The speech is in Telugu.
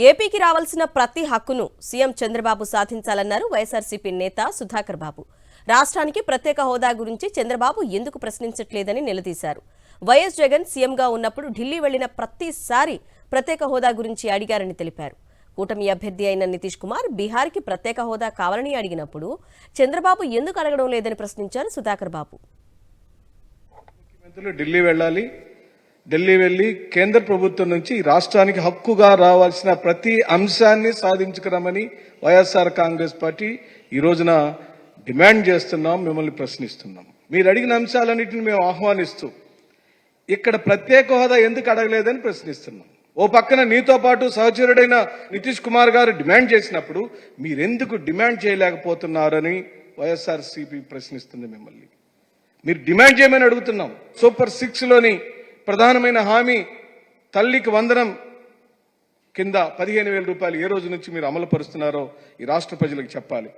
ఏపీకి రావాల్సిన ప్రతి హక్కును సీఎం చంద్రబాబు సాధించాలన్నారు వైఎస్ఆర్సీపీ నేత సుధాకర్ బాబు. రాష్ట్రానికి ప్రత్యేక హోదా గురించి చంద్రబాబు ఎందుకు ప్రశ్నించట్లేదని నిలదీశారు. వైఎస్ జగన్ సీఎంగా ఉన్నప్పుడు ఢిల్లీ వెళ్లిన ప్రతిసారి ప్రత్యేక హోదా గురించి అడిగారని తెలిపారు. కూటమి అభ్యర్థి అయిన నితీష్ కుమార్ బీహార్కి ప్రత్యేక హోదా కావాలని అడిగినప్పుడు చంద్రబాబు ఎందుకు అడగడం లేదని ప్రశ్నించారు సుధాకర్ బాబు. ఢిల్లీ వెళ్లి కేంద్ర ప్రభుత్వం నుంచి రాష్ట్రానికి హక్కుగా రావాల్సిన ప్రతి అంశాన్ని సాధించుకురమని వైఎస్ఆర్ కాంగ్రెస్ పార్టీ ఈ రోజున డిమాండ్ చేస్తున్నాం, మిమ్మల్ని ప్రశ్నిస్తున్నాం. మీరు అడిగిన అంశాలన్నింటినీ మేము ఆహ్వానిస్తూ ఇక్కడ ప్రత్యేక హోదా ఎందుకు అడగలేదని ప్రశ్నిస్తున్నాం. ఓ పక్కన నీతో పాటు సహచరుడైన నితీష్ కుమార్ గారు డిమాండ్ చేసినప్పుడు మీరెందుకు డిమాండ్ చేయలేకపోతున్నారని వైఎస్ఆర్సీపీ ప్రశ్నిస్తుంది మిమ్మల్ని. మీరు డిమాండ్ చేయమని అడుగుతున్నాం. సూపర్ 6లోని ప్రధానమైన హామీ తల్లికి వందనం కింద 15,000 రూపాయలు ఏ రోజు నుంచి మీరు అమలు పరుస్తున్నారో ఈ రాష్ట్ర ప్రజలకు చెప్పాలి.